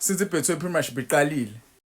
Since iBetway Premiership iqalile,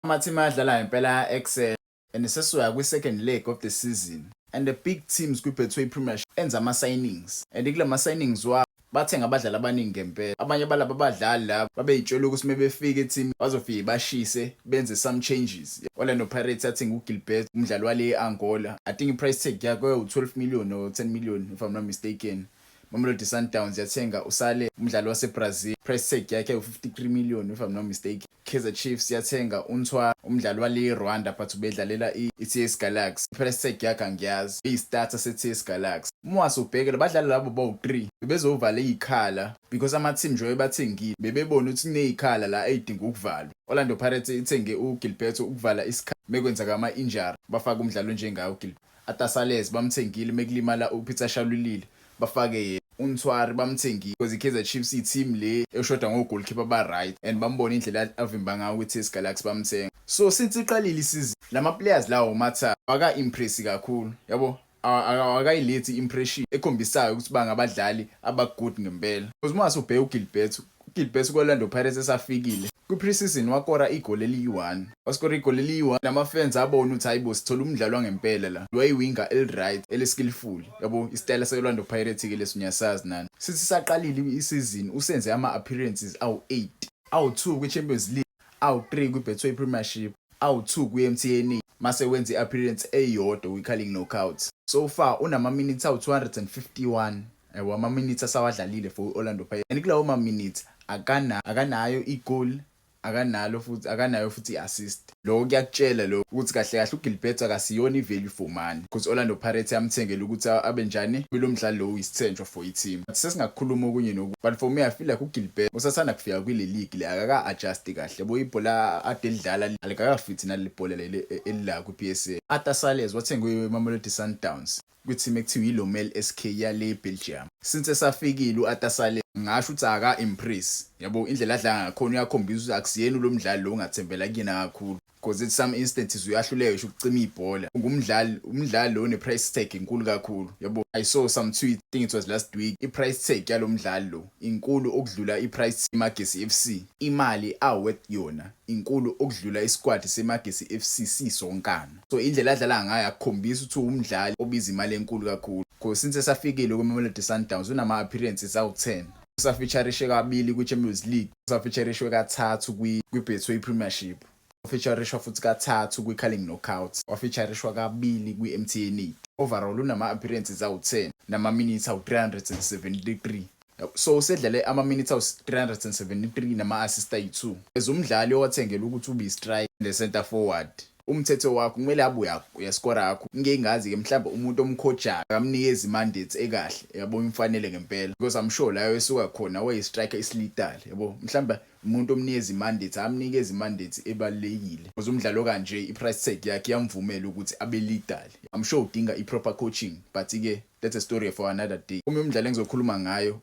ama-team ayadlala ngempela excel and sesizoya kwi-second leg of the season. And the big teams kwi-Betway Premiership enza ama-signings. And kula ma-signings wabo bathenga abadlali abaningi ngempela. Abanye balabo abadlali labo babeyitshela ukuthi mebefika e-team bazofike bashise benze some changes. Orlando Pirates yathenga uGilbert, umdlali wale e-Angola. I think i-price tag yakhe u-12 million or 10 million if I'm not mistaken. Mamelodi Sundowns yathenga uSale, umdlali waseBrazil. Price tag yakhe u-53 million if I'm not mistaken. Kaizer Chiefs yathenga uNtwa, umdlali wale Rwanda but ubedlalela i-TS Galaxy. Price tag yakhe angiyazi. Iyi-starter se-TS Galaxy. Mwase ubhekele badlali labo bawu-3 bebezovala iy'khala because ama-team nje bathengile bebebona ukuthi kuney'khala la ey'dinga ukuvalwa. Orlando Pirates ithenge uGilberto ukuvala isikhala mekwenzeka ama-injury bafake umdlali onjengawo uGilberto. Atasales bamthengile mekulimala uPeter Shalulile bafake yena. uNtwari bamthengile because iKaizer Chiefs i-team le eshoda ngo-goalkeeper ba-right and bambona indlela avimba ngayo ukuthi Galaxy bamthenga. So since iqalile isizini lama-players lawo matha waka-impress kakhulu yabo, akayilethi i-impression ekhombisayo ukuthi bangabadlali abagood ngempela. Because uma ubheka uGilbert ku-Orlando Pirates esafikile kwi-pre-season wakora igoli eliyi-1, waskora igoli eliyi-1 nama-fans abona ukuthi hayibo sithola umdlali wangempela la wayi-winger eli-right eli-skillful yabo. Isitayela se-Orlando Pirates-ke lesinyasazi nani. Sithi saqalile isizini usenze ama-appearances awu-8, awu-2 kwi-Champions League, awu-3 kwi-Betway Premiership, awu-2 kwi-MTN mase wenza i-appearance eyodwa kwi-Carling Knockouts. So far unama-minutes awu-251 ama-minutes asawadlalile for Orlando Pirates. And kulawo ma-minutes akanayo i-goal, akanayo futhi i-assist. Lokho kuyakutshela lokho ukuthi kahle kahle uGilbert akasiyona i-value for money because Orlando Pirates yamthengela ukuthi abe njani kulo mdlalo lo uyisithenjwa for i-team. Sesingakukhuluma okunye noku but for me I feel like uGilbert usathanda kufika kwile league le akaka-adjust kahle yabo. Ibhola ade lidlala alikakafithi naleli bhola leli elila kwi-PSL. Atasales wathengwe iMamelodi Sundowns kwi-team ekuthiwa iLomel SK yale Belgium. Since esafikile u-Atasale ngasho ukuthi aka-impress yabo. Indlela adlala ngakhona uyakhombisa ukuthi akusiyena lo mdlali lo ungathembela kuyena kakhulu because at some instances uyahluleka ngisho ukucima ibhola. Umdlali lo ne-price tag inkulu kakhulu yabo. I saw some tweet, I think it was last week, i-price tag yalo mdlali lo inkulu okudlula i-price iMagesi FC. Imali awet yona inkulu okudlula isquad seMagesi FC sisonkana. So indlela adlala ngayo akukhombisa ukuthi umdlali obiza imali enkulu kakhulu because since esafikile kwiMamelodi Sundowns unama-appearances awu-10. Usafeaturishe kabili kwi-Champions League, usafeaturishwe kathathu kwi-Betway Premiership, wafeaturishwa futhi kathathu kwi-Carling Knockouts, wafeaturishwa kabili kwi-MTN. Overall unama-appearances awu-10 nama-minutes awu-373. So usedlale ama-minutes awu-373 nama-assist ayi-2 as umdlali owathengela ukuthi ube i-strike ne-center forward. Umthetho wakho kumele abe uyaskora yakho. Ngeke ngazi-ke mhlawumbe umuntu omkhojayo akamnikeza i-mandates ekahle yabo imfanele ngempela because I'm sure la esuka khona wayi-striker isilitali yabo. Mhlawumbe umuntu omnikeza i-mandates amnikeza i-mandates ebalekile because umdlalo kanje i-price tag yakhe yamvumela ukuthi abe lethal. I'm sure udinga i-proper coaching but-ke that's a story for another day. Uma umdlali engizokhuluma ngayo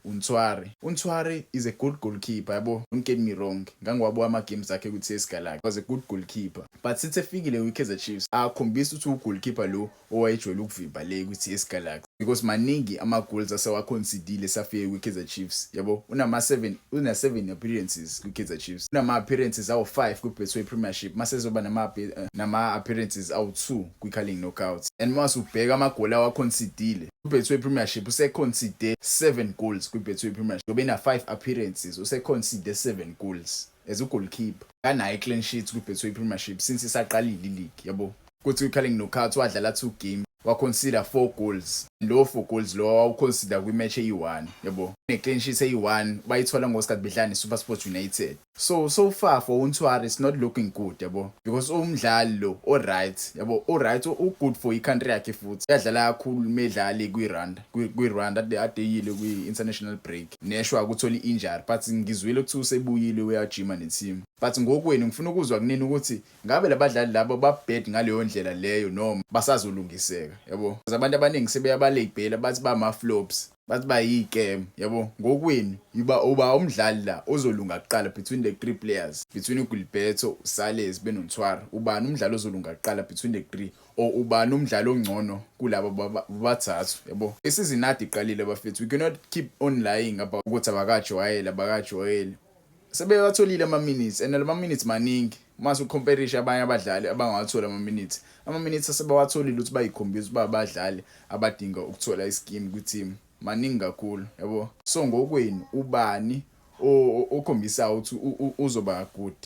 uNtwari is a good goalkeeper yabo. Don't get me wrong, ngangiwabuka ama-games akhe ku-TS Galaxy, was a good goalkeeper but since efikile kwi-Kaizer Chiefs akhombisa ukuthi ugoalkeeper lo owayejwayele ukuvimba le kwi-TS Galaxy because maningi ama-goals asewaconsidile safike kwi-Kaizer Chiefs yabo. Una-7 appearances kwi-Kaizer Chiefs, unama-appearances awu-5 kwi-Betway Premiership mase zoba nama-appearances awu-2 kwi-Carling Knockouts. And mase ubheka amagoli awaconsidile kwi-Betway Premiership useconcede 7 goals kwi-Betway Premiership. Ube na-5 appearances useconcede 7 goals as ugoalkeeper. Kanayo i-clean sheet kwi-Betway Premiership since isaqalile i-league yabo. Kuthi kwi-Carling Knockouts wadlala 2 games waconsider 4 goals. Lo 4 goals lo wawuconsider kwi-match eyi-1 yabo. Ne-clean sheet eyi-1 bayithola ngosikhathi bedlala ne-SuperSport United. So far for uNtwari it's not looking good yabo because umdlali lo alright yabo, alright good for i-country yakhe futhi yadlala kakhulu medlali kwi-Rwanda adeyile kwi-international break neshwa ukuthola i-injury but ngizwile ukuthi usebuyile uyajima ne-team. But ngokwenu ngifuna ukuzwa kunini ukuthi ngabe labadlali labo babhad ngaleyo ndlela leyo noma basazolungiseka yabo. Abantu abaningi sebeyabalabhela bathi bama-flops, bathi bayi-scam yabo. Ngokwenu uba umdlali la ozolunga kuqala between the 3 players, between uGilberto, uSales benoNtwari, ubani umdlali ozolunga kuqala between the 3 or ubani umdlali ongcono kulabo bathathu yabo. Isizini ade iqalile bafethu, we cannot keep on lying about ukuthi abakajwayele. sebewatholile ama-minutes and lama minutes maningi mase ucomparison abanye abadlali abangawathola ama-minutes asebewatholile ukuthi bayikhombisa ukuba abadlali abadinga ukuthola iskin kwi-team maningi kakhulu yabo. So ngokweni ubani okhombisa ukuthi uzoba good.